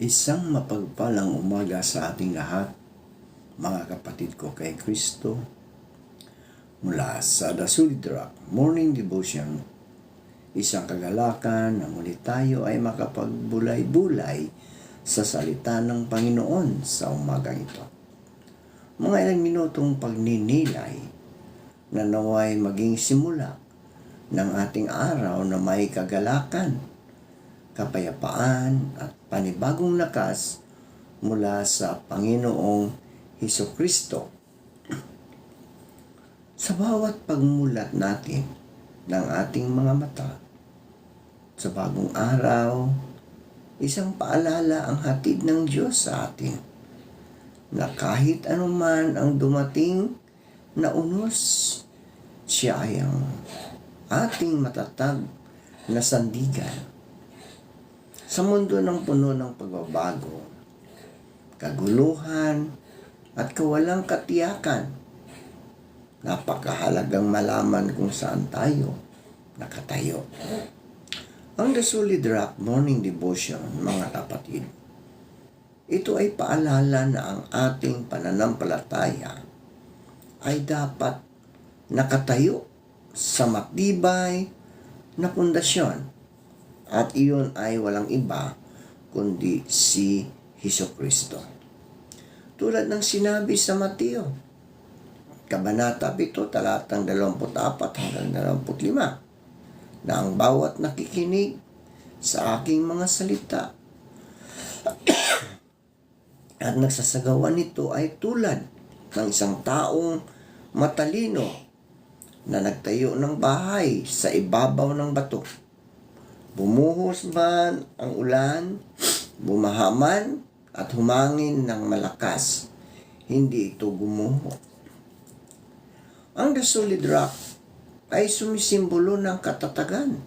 Isang mapagpalang umaga sa ating lahat, mga kapatid ko kay Kristo, mula sa The Solid Rock Morning Devotion. Isang kagalakan na muli tayo ay makapagbulay-bulay sa salita ng Panginoon sa umagang ito. Mga ilang minutong pagninilay na naway maging simula ng ating araw na may kagalakan, kapayapaan at panibagong lakas mula sa Panginoong Hesukristo. Sa bawat pagmulat natin ng ating mga mata sa bagong araw, isang paalala ang hatid ng Diyos sa atin na kahit anuman ang dumating na unos, siya ay ang ating matatag na sandigan. Sa mundo ng puno ng pagbabago, kaguluhan, at kawalang katiyakan, napakahalagang malaman kung saan tayo nakatayo. Ang The Solid Rock Morning Devotion, mga kapatid, ito ay paalala na ang ating pananampalataya ay dapat nakatayo sa matibay na pundasyon. At iyon ay walang iba kundi si Hesukristo. Tulad ng sinabi sa Mateo, Kabanata 7, talatang 24 hanggang 25, na ang bawat nakikinig sa aking mga salita at nagsasagawa nito ay tulad ng isang taong matalino na nagtayo ng bahay sa ibabaw ng bato. Bumuhos man ang ulan, bumahaman at humangin ng malakas, hindi ito gumuho. Ang The Solid Rock ay sumisimbolo ng katatagan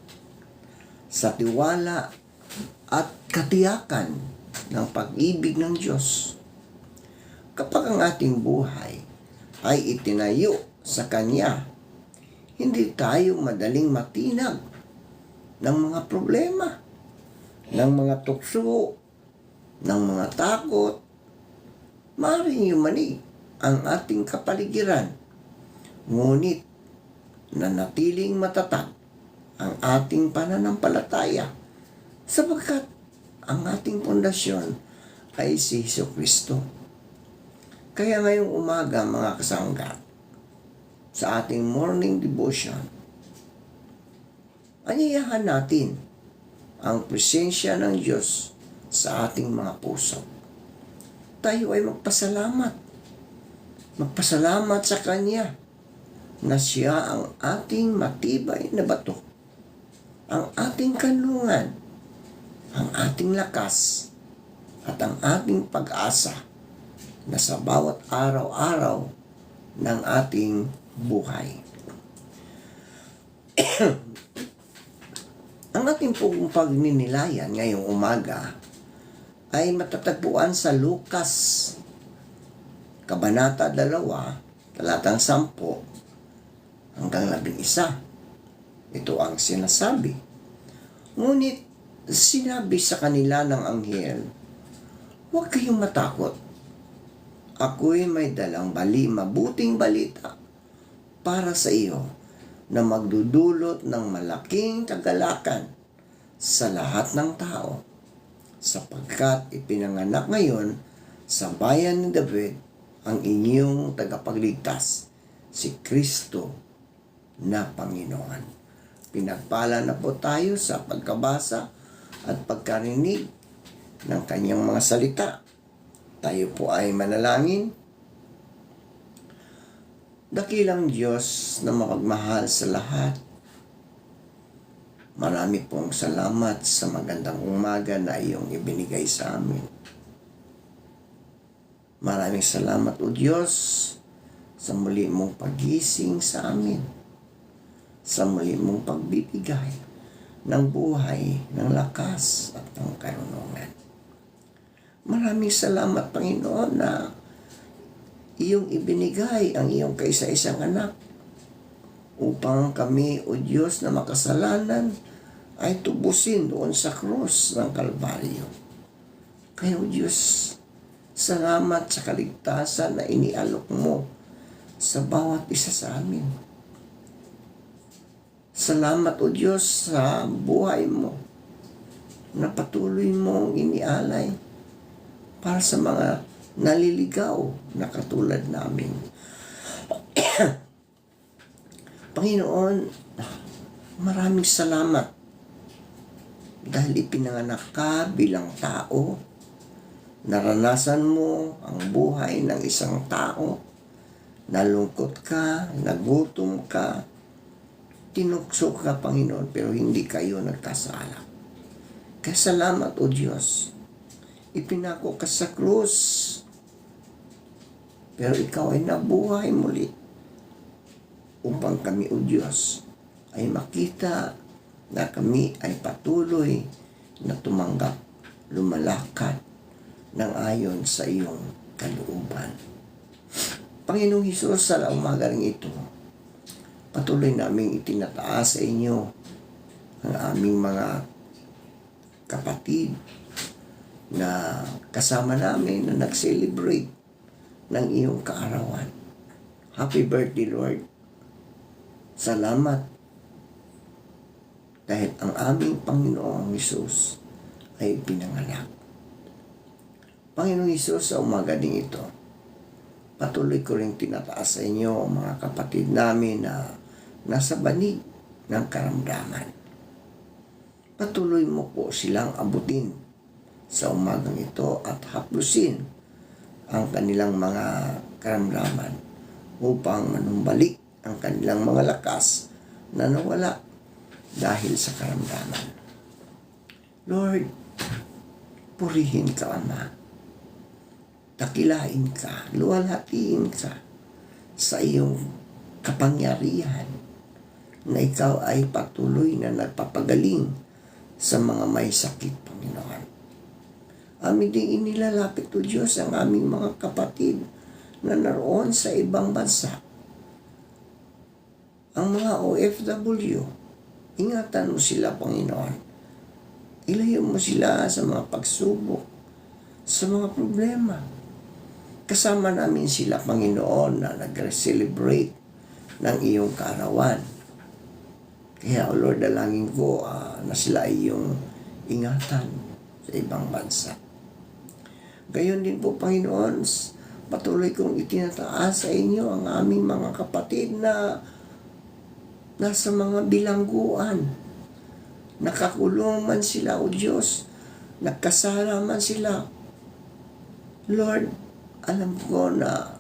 sa tiwala at katiyakan ng pag-ibig ng Diyos. Kapag ang ating buhay ay itinayo sa Kanya, hindi tayo madaling matinag ng mga problema, ng mga tukso, ng mga takot. Maaaring yumanig ang ating kapaligiran, ngunit nanatiling matatag ang ating pananampalataya sapagkat ang ating pundasyon ay si Hesukristo. Kaya ngayong umaga, mga kasangga, sa ating morning devotion, anyayahan natin ang presensya ng Diyos sa ating mga puso. Tayo ay magpasalamat. Magpasalamat sa Kanya na siya ang ating matibay na bato, ang ating kanlungan, ang ating lakas, at ang ating pag-asa na sa bawat araw-araw ng ating buhay. Ang ating pong pagninilayan ngayong umaga ay matatagpuan sa Lucas, Kabanata 2, talatang 10 hanggang 11. Ito ang sinasabi. Ngunit sinabi sa kanila ng anghel, "Huwag kayong matakot. Ako'y may dalang mabuting balita para sa iyo, na magdudulot ng malaking kagalakan sa lahat ng tao, sapagkat ipinanganak ngayon sa bayan ni David ang inyong tagapagligtas, si Kristo na Panginoon." Pinagpala na po tayo sa pagkabasa at pagkarinig ng kanyang mga salita. Tayo po ay manalangin. Dakilang Diyos na mapagmahal sa lahat, marami pong salamat sa magandang umaga na iyong ibinigay sa amin. Maraming salamat, O Diyos, sa muli mong pagising sa amin, sa muli mong pagbibigay ng buhay, ng lakas at ng karunungan. Maraming salamat, Panginoon, na iyong ibinigay ang iyong kaisa-isang anak upang kami, O Diyos, na makasalanan ay tubusin doon sa krus ng Kalbaryo. Kaya o Diyos, salamat sa kaligtasan na inialok mo sa bawat isa sa amin. Salamat o Diyos sa buhay mo na patuloy mong inialay para sa mga naliligaw na katulad namin. Panginoon, maraming salamat dahil ipinanganak ka bilang tao. Naranasan mo ang buhay ng isang tao. Nalungkot ka, nagutom ka, tinukso ka, Panginoon, pero hindi kayo nagkasala. Kaya salamat, O Diyos. Ipinako ka sa krus, pero ikaw ay nabuhay muli upang kami, O Diyos, ay makita na kami ay patuloy na tumanggap, lumalakad ng ayon sa iyong kalooban. Panginoong Hesus, sa umaga rin ito, patuloy naming itinataas sa inyo ang aming mga kapatid na kasama namin na nag-celebrate ng iyong kaarawan. Happy birthday, Lord. Salamat dahil ang aming Panginoong Hesus ay pinanganak. Panginoong Hesus, sa umaga din ito, patuloy ko rin tinataas sa inyo ang mga kapatid namin na nasa banig ng karamdaman. Patuloy mo po silang abutin sa umagang ito at haplusin ang kanilang mga karamdaman upang manumbalik ang kanilang mga lakas na nawala dahil sa karamdaman. Lord, purihin ka, Ama. Takilain ka, luwalhatiin ka sa iyong kapangyarihan na ikaw ay patuloy na nagpapagaling sa mga may sakit, Panginoon. Amin din inilalapit, O Diyos, ang aming mga kapatid na naroon sa ibang bansa. Ang mga OFW, ingatan mo sila, Panginoon. Ilayo mo sila sa mga pagsubok, sa mga problema. Kasama namin sila, Panginoon, na nag-celebrate ng iyong kaarawan. Kaya, O Lord, dalangin ko na sila ay iyong ingatan sa ibang bansa. Gayon din po, Panginoon, patuloy kong itinataas sa inyo ang aming mga kapatid na nasa mga bilangguan. Nakakulong man sila, O Diyos. Nagkasala man sila. Lord, alam ko na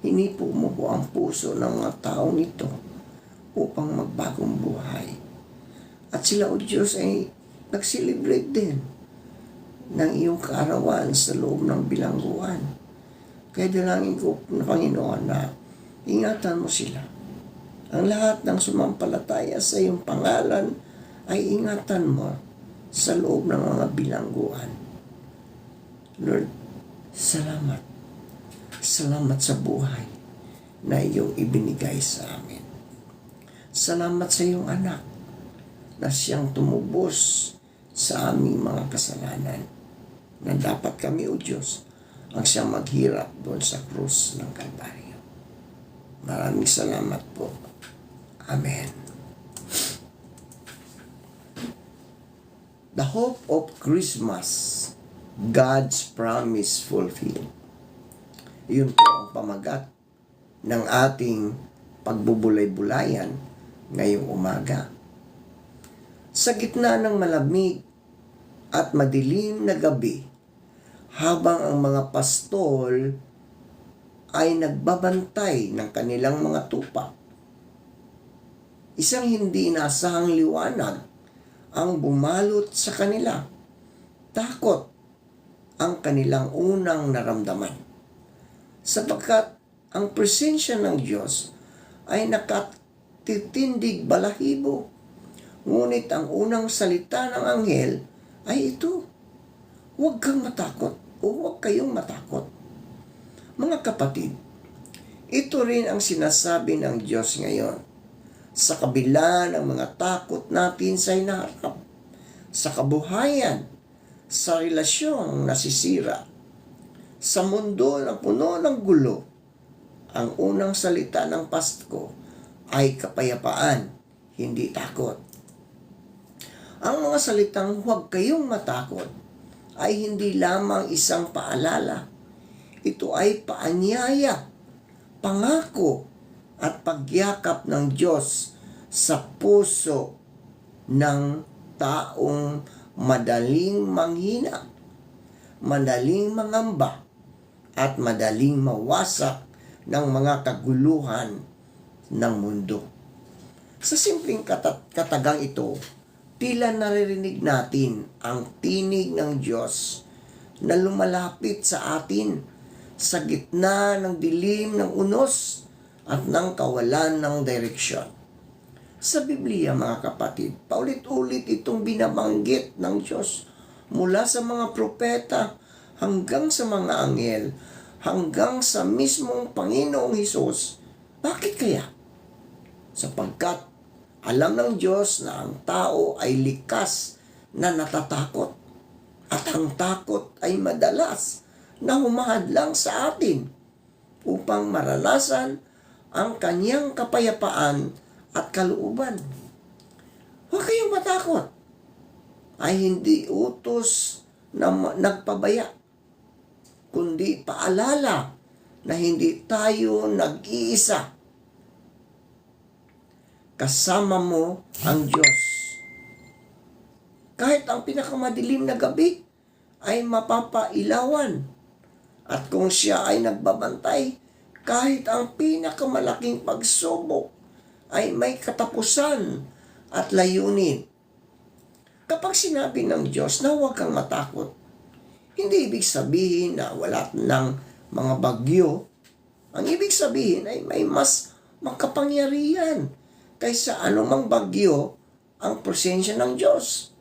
hinipo mo po ang puso ng mga taong ito upang magbagong buhay. At sila, O Diyos, ay nag-celebrate din ng iyong kaarawan sa loob ng bilangguan. Kaya dalangin ko na Panginoon na ingatan mo sila. Ang lahat ng sumampalataya sa iyong pangalan ay ingatan mo sa loob ng mga bilangguan. Lord, salamat. Salamat sa buhay na iyong ibinigay sa amin. Salamat sa iyong anak na siyang tumubos sa aming mga kasalanan na dapat kami, O Diyos, ang siyang maghirap doon sa krus ng Kalbaryo. Maraming salamat po. Amen. The hope of Christmas, God's promise fulfilled. Iyon po ang pamagat ng ating pagbubulay-bulayan ngayong umaga. Sa gitna ng malamig at madilim na gabi, habang ang mga pastol ay nagbabantay ng kanilang mga tupa, isang hindi inaasahang liwanag ang bumalot sa kanila. Takot ang kanilang unang naramdaman, sapagkat ang presensya ng Diyos ay nakatitindig balahibo. Ngunit ang unang salita ng anghel ay ito: huwag kang matakot o huwag kayong matakot. Mga kapatid, ito rin ang sinasabi ng Diyos ngayon. Sa kabila ng mga takot natin sa hinaharap, sa kabuhayan, sa relasyong nasisira, sa mundo na puno ng gulo, ang unang salita ng Pasko ay kapayapaan, hindi takot. Ang mga salitang huwag kayong matakot ay hindi lamang isang paalala. Ito ay paanyaya, pangako at pagyakap ng Diyos sa puso ng taong madaling manghina, madaling mangamba, at madaling mawasak ng mga kaguluhan ng mundo. Sa simpleng katagang ito, tila naririnig natin ang tinig ng Diyos na lumalapit sa atin sa gitna ng dilim ng unos at ng kawalan ng direksyon. Sa Biblia, mga kapatid, paulit-ulit itong binabanggit ng Diyos mula sa mga propeta hanggang sa mga anghel, hanggang sa mismong Panginoong Hesus. Bakit kaya? Sapagkat alam ng Diyos na ang tao ay likas na natatakot at ang takot ay madalas na humahadlang sa atin upang maranasan ang kanyang kapayapaan at kalooban. Huwag kayong matakot ay hindi utos na nagpabaya, kundi paalala na hindi tayo nag-iisa. Kasama mo ang Diyos. Kahit ang pinakamadilim na gabi ay mapapailawan. At kung siya ay nagbabantay, kahit ang pinakamalaking pagsubok ay may katapusan at layunin. Kapag sinabi ng Diyos na huwag kang matakot, hindi ibig sabihin na wala ng mga bagyo. Ang ibig sabihin ay may mas makapangyarihan kaysa anumang bagyo ang presensya ng Diyos.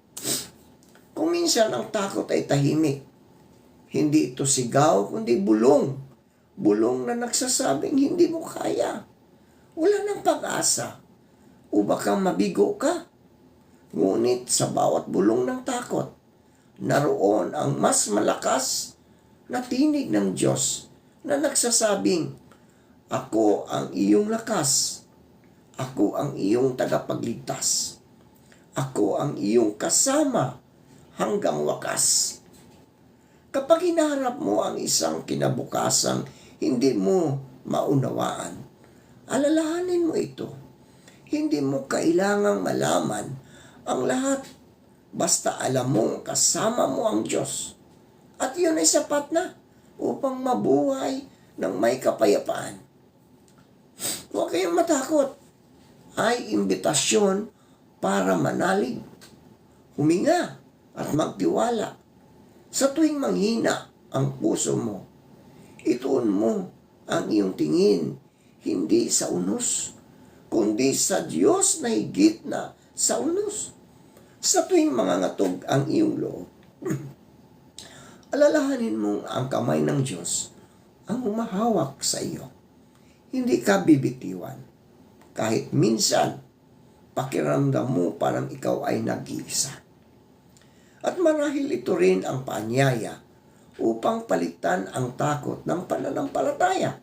Kung minsan ang takot ay tahimik, hindi ito sigaw, kundi bulong. Bulong na nagsasabing hindi mo kaya. Wala ng pag-asa. O baka mabigo ka. Ngunit sa bawat bulong ng takot, naroon ang mas malakas na tinig ng Diyos na nagsasabing, ako ang iyong lakas. Ako ang iyong tagapagligtas. Ako ang iyong kasama hanggang wakas. Kapag hinaharap mo ang isang kinabukasang hindi mo maunawaan, alalahanin mo ito. Hindi mo kailangang malaman ang lahat. Basta alam mong kasama mo ang Diyos. At yun ay sapat na upang mabuhay ng may kapayapaan. Huwag kayong matakot. Ay imbitasyon para manalig, huminga at magtiwala. Sa tuwing manghina ang puso mo, ituon mo ang iyong tingin hindi sa unos, kundi sa Diyos na higit na sa unos. Sa tuwing mangangatog ang iyong loob, alalahanin mong ang kamay ng Diyos ang humahawak sa iyo. Hindi ka bibitiwan. Kahit minsan, pakiramdam mo parang ikaw ay nag-iisa. At marahil ito rin ang paanyaya upang palitan ang takot ng pananampalataya,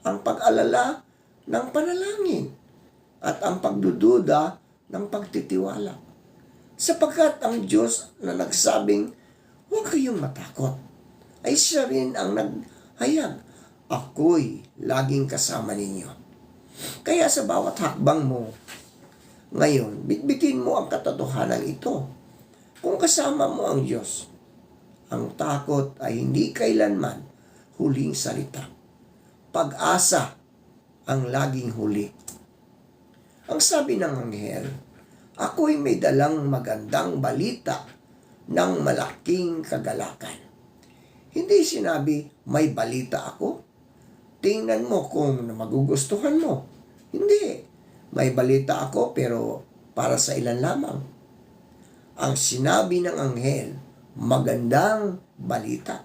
ang pag-alala ng panalangin, at ang pagdududa ng pagtitiwala. Sapagkat ang Diyos na nagsabing, huwag kayong matakot, ay siya rin ang naghayag, ako'y laging kasama ninyo. Kaya sa bawat hakbang mo, ngayon, bitbitin mo ang katotohanan ito. Kung kasama mo ang Diyos, ang takot ay hindi kailanman huling salita. Pag-asa ang laging huli. Ang sabi ng anghel, ako'y may dalang magandang balita ng malaking kagalakan. Hindi sinabi, may balita ako. Tingnan mo kung magugustuhan mo. Hindi. May balita ako pero para sa ilan lamang. Ang sinabi ng anghel, magandang balita.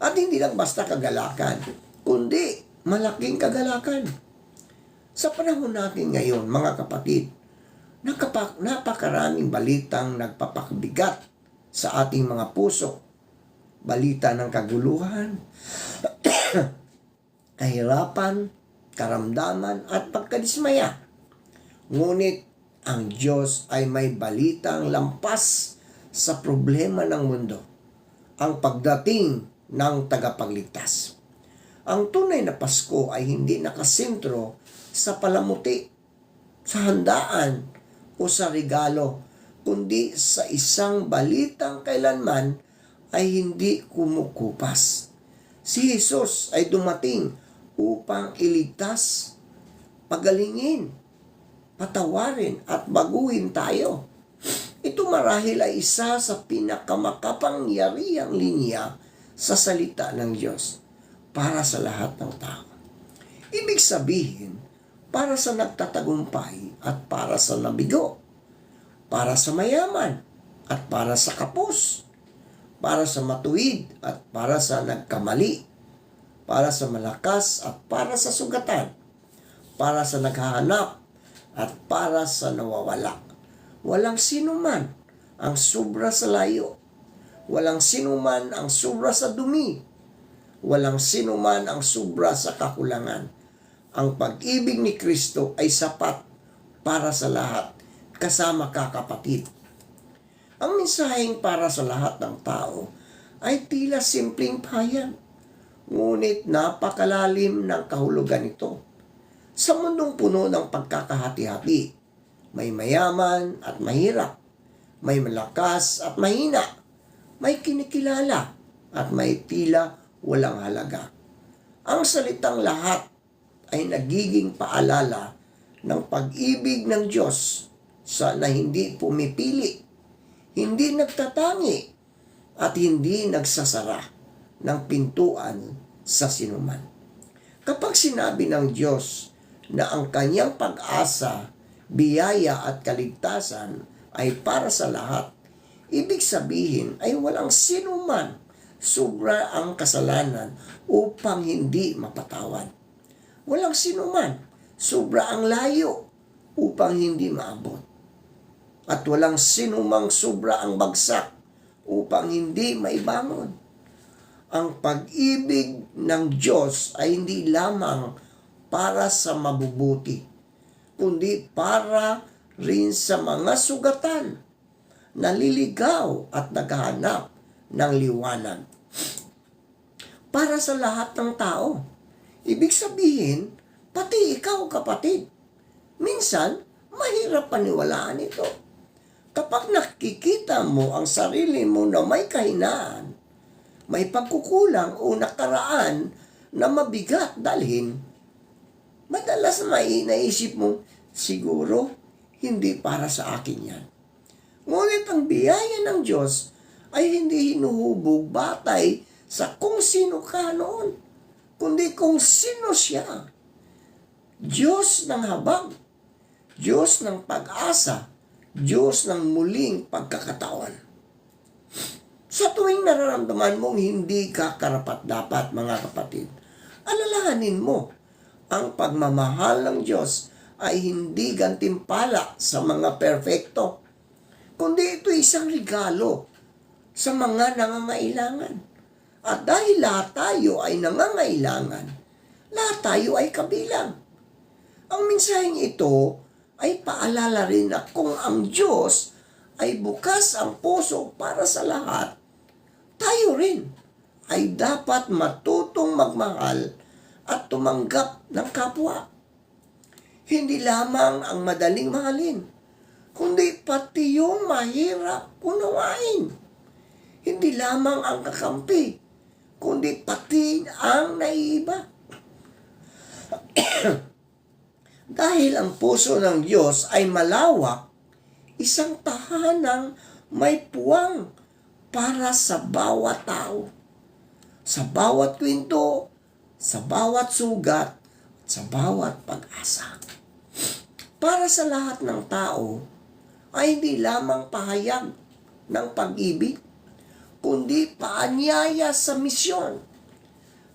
At hindi lang basta kagalakan, kundi malaking kagalakan. Sa panahon natin ngayon, mga kapatid, napakaraming balitang nagpapakabigat sa ating mga puso. Balita ng kaguluhan, kahirapan, karamdaman at pagkadismaya. Ngunit ang Diyos ay may balitang lampas sa problema ng mundo, ang pagdating ng tagapagligtas. Ang tunay na Pasko ay hindi nakasentro sa palamuti, sa handaan o sa regalo, kundi sa isang balitang kailanman ay hindi kumukupas. Si Jesus ay dumating upang iligtas, pagalingin, patawarin at baguhin tayo. Ito marahil ay isa sa pinakamakapangyarihang linya sa salita ng Diyos para sa lahat ng tao. Ibig sabihin, para sa nagtatagumpay at para sa nabigo, para sa mayaman at para sa kapos, para sa matuwid at para sa nagkamali, para sa malakas at para sa sugatan, para sa naghahanap at para sa nawawala. Walang sinuman ang sobra sa layo. Walang sinuman ang sobra sa dumi. Walang sinuman ang sobra sa kakulangan. Ang pag-ibig ni Kristo ay sapat para sa lahat, kasama ka kapatid. Ang mensaheng para sa lahat ng tao ay tila simpleng pahayag, ngunit napakalalim ng kahulugan nito. Sa mundong puno ng pagkakahati-hati, may mayaman at mahirap, may malakas at mahina, may kinikilala at may tila walang halaga. Ang salitang lahat ay nagiging paalala ng pag-ibig ng Diyos na hindi pumipili, hindi nagtatangi, at hindi nagsasara ng pintuan sa sinuman. Kapag sinabi ng Diyos na ang kanyang pag-asa, biyaya at kaligtasan ay para sa lahat, ibig sabihin ay walang sinuman sobra ang kasalanan upang hindi mapatawad. Walang sinuman sobra ang layo upang hindi maabot. At walang sinumang sobra ang bagsak upang hindi maibangon. Ang pag-ibig ng Diyos ay hindi lamang para sa mabubuti, kundi para rin sa mga sugatan, naliligaw at naghahanap ng liwanag. Para sa lahat ng tao. Ibig sabihin, pati ikaw kapatid. Minsan, mahirap paniwalaan ito. Kapag nakikita mo ang sarili mo na may kahinaan, may pagkukulang o nakaraan na mabigat dalhin, madalas naisip mo, siguro, hindi para sa akin yan. Ngunit ang biyaya ng Diyos ay hindi hinuhubog batay sa kung sino ka noon, kundi kung sino siya. Diyos ng habag, Diyos ng pag-asa, Diyos ng muling pagkakataon. Sa tuwing nararamdaman mong hindi ka karapat-dapat, mga kapatid, alalahanin mo, ang pagmamahal ng Diyos ay hindi gantimpala sa mga perfecto, kundi ito isang regalo sa mga nangangailangan. At dahil lahat tayo ay nangangailangan, lahat tayo ay kabilang. Ang mensaheng ito ay paalala rin na kung ang Diyos ay bukas ang puso para sa lahat, tayo rin ay dapat matutong magmahal at tumanggap ng kapwa. Hindi lamang ang madaling mahalin, kundi pati yung mahirap unawain. Hindi lamang ang kakampi, kundi pati ang naiiba. Dahil ang puso ng Diyos ay malawak, isang tahanang may puwang para sa bawat tao, sa bawat kwento, sa bawat sugat, at sa bawat pag-asa. Para sa lahat ng tao ay hindi lamang pahayag ng pag-ibig, kundi paanyaya sa misyon.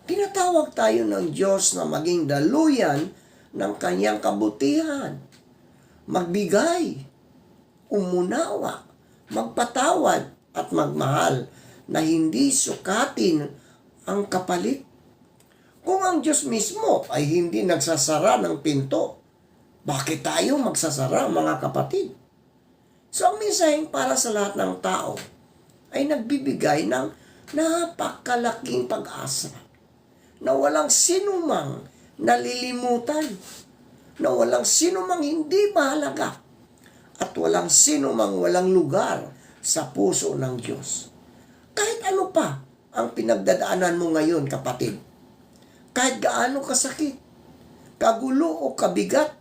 Tinatawag tayo ng Diyos na maging daluyan ng kanyang kabutihan, magbigay, umunawa, magpatawad, at magmahal na hindi sukatin ang kapalit? Kung ang Diyos mismo ay hindi nagsasara ng pinto, bakit tayo magsasara, mga kapatid? So ang mensaheng para sa lahat ng tao ay nagbibigay ng napakalaking pag-asa na walang sinumang nalilimutan, na walang sinumang hindi mahalaga, at walang sinumang walang lugar sa puso ng Diyos. Kahit ano pa ang pinagdadaanan mo ngayon, kapatid, kahit gaano kasakit, kagulo o kabigat,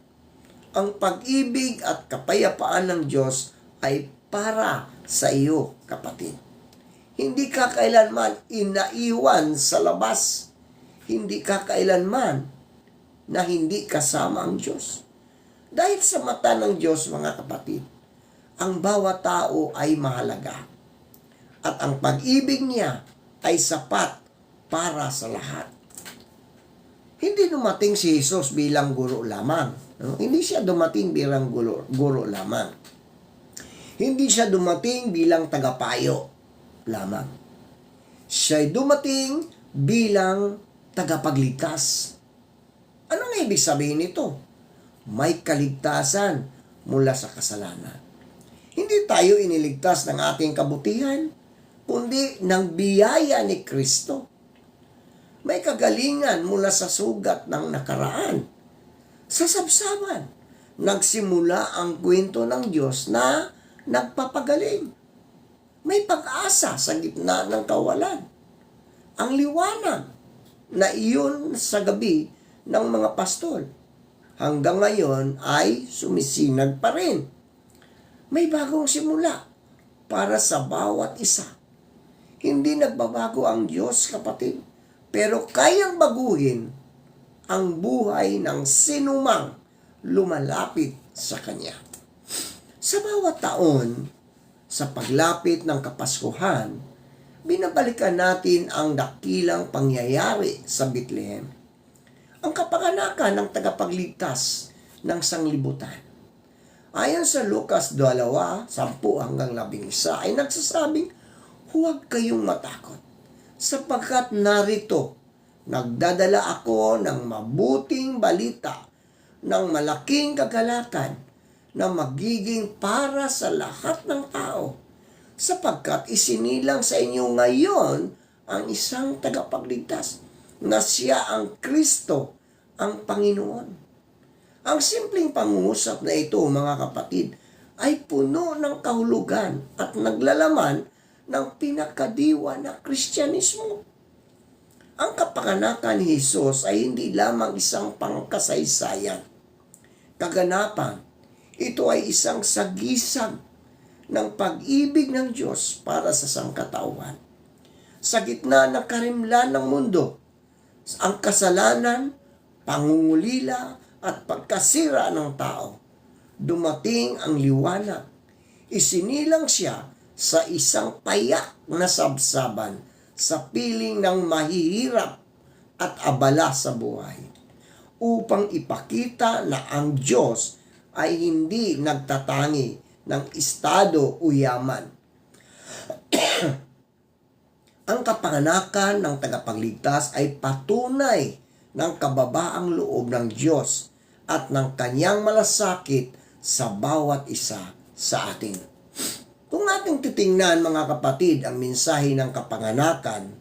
ang pag-ibig at kapayapaan ng Diyos ay para sa iyo, kapatid. Hindi ka kailanman inaiwan sa labas. Hindi ka kailanman na hindi kasama ang Diyos. Dahil sa mata ng Diyos, mga kapatid, ang bawat tao ay mahalaga. At ang pag-ibig niya ay sapat para sa lahat. Hindi dumating si Jesus bilang guro lamang. No? Hindi siya dumating bilang guro lamang. Hindi siya dumating bilang tagapayo lamang. Siya'y dumating bilang tagapagligtas. Anong ibig sabihin nito? May kaligtasan mula sa kasalanan. Hindi tayo iniligtas ng ating kabutihan, kundi ng biyaya ni Kristo. May kagalingan mula sa sugat ng nakaraan. Sa sabsaban, nagsimula ang kwento ng Diyos na nagpapagaling. May pag-asa sa gitna ng kawalan. Ang liwanag na iyon sa gabi ng mga pastol hanggang ngayon ay sumisinag pa rin. May bagong simula para sa bawat isa. Hindi nagbabago ang Diyos, kapatid, pero kayang baguhin ang buhay ng sinumang lumalapit sa Kanya. Sa bawat taon, sa paglapit ng Kapaskuhan, binabalikan natin ang dakilang pangyayari sa Bethlehem. Ang kapanganakan ng tagapagligtas ng sanglibutan. Ayon sa Lucas 2:10 hanggang 11 ay nagsasabing, huwag kayong matakot, sapagkat narito, nagdadala ako ng mabuting balita, ng malaking kagalakan, na magiging para sa lahat ng tao, sapagkat isinilang sa inyo ngayon ang isang tagapagligtas, na siya ang Kristo, ang Panginoon. Ang simpleng pangungusap na ito, mga kapatid, ay puno ng kahulugan at naglalaman ng pinakadiwa na Kristyanismo. Ang kapanganakan ni Jesus ay hindi lamang isang pangkasaysayan. Kaganapan, ito ay isang sagisag ng pag-ibig ng Diyos para sa sangkatauhan. Sa gitna ng karimlan ng mundo, ang kasalanan, pangungulila, at pagkasira ng tao, dumating ang liwanag. Isinilang siya sa isang payak na sabsaban sa piling ng mahihirap at abala sa buhay, upang ipakita na ang Diyos ay hindi nagtatangi ng estado o yaman. Ang kapanganakan ng tagapagligtas ay patunay ng kababaang loob ng Diyos at ng Kanyang malasakit sa bawat isa sa atin. Kung ating titingnan, mga kapatid, ang mensahe ng kapanganakan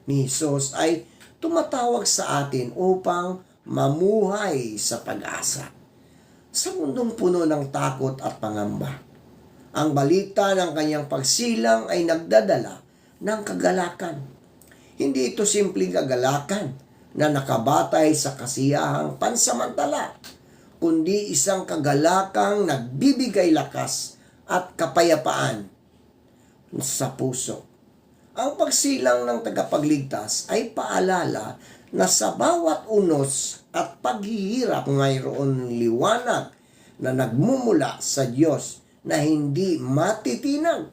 ni Jesus ay tumatawag sa atin upang mamuhay sa pag-asa. Sa mundong puno ng takot at pangamba, ang balita ng Kanyang pagsilang ay nagdadala ng kagalakan. Hindi ito simpleng kagalakan na nakabatay sa kasiyahang pansamantala, kundi isang kagalakang nagbibigay lakas at kapayapaan sa puso. Ang pagsilang ng tagapagligtas ay paalala na sa bawat unos at paghihirap mayroon liwanag na nagmumula sa Diyos na hindi matitinag.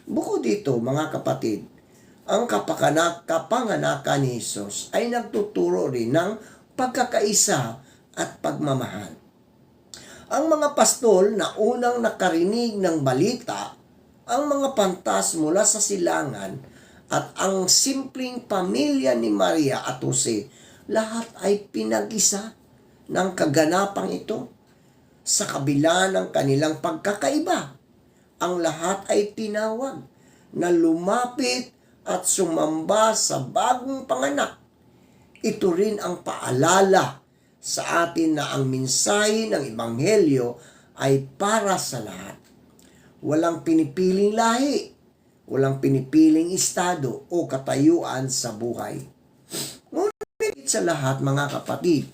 Bukod dito, mga kapatid, ang kapanganakan ni Jesus ay nagtuturo rin ng pagkakaisa at pagmamahal. Ang mga pastol na unang nakarinig ng balita ang mga pantas mula sa silangan at ang simpleng pamilya ni Maria at Jose, lahat ay pinag-isa ng kaganapang ito. Sa kabila ng kanilang pagkakaiba, ang lahat ay tinawag na lumapit at sumamba sa bagong panganak. Ito rin ang paalala sa atin na ang mensahe ng Ebanghelyo ay para sa lahat. Walang pinipiling lahi, walang pinipiling estado o katayuan sa buhay. Ngunit sa lahat, mga kapatid,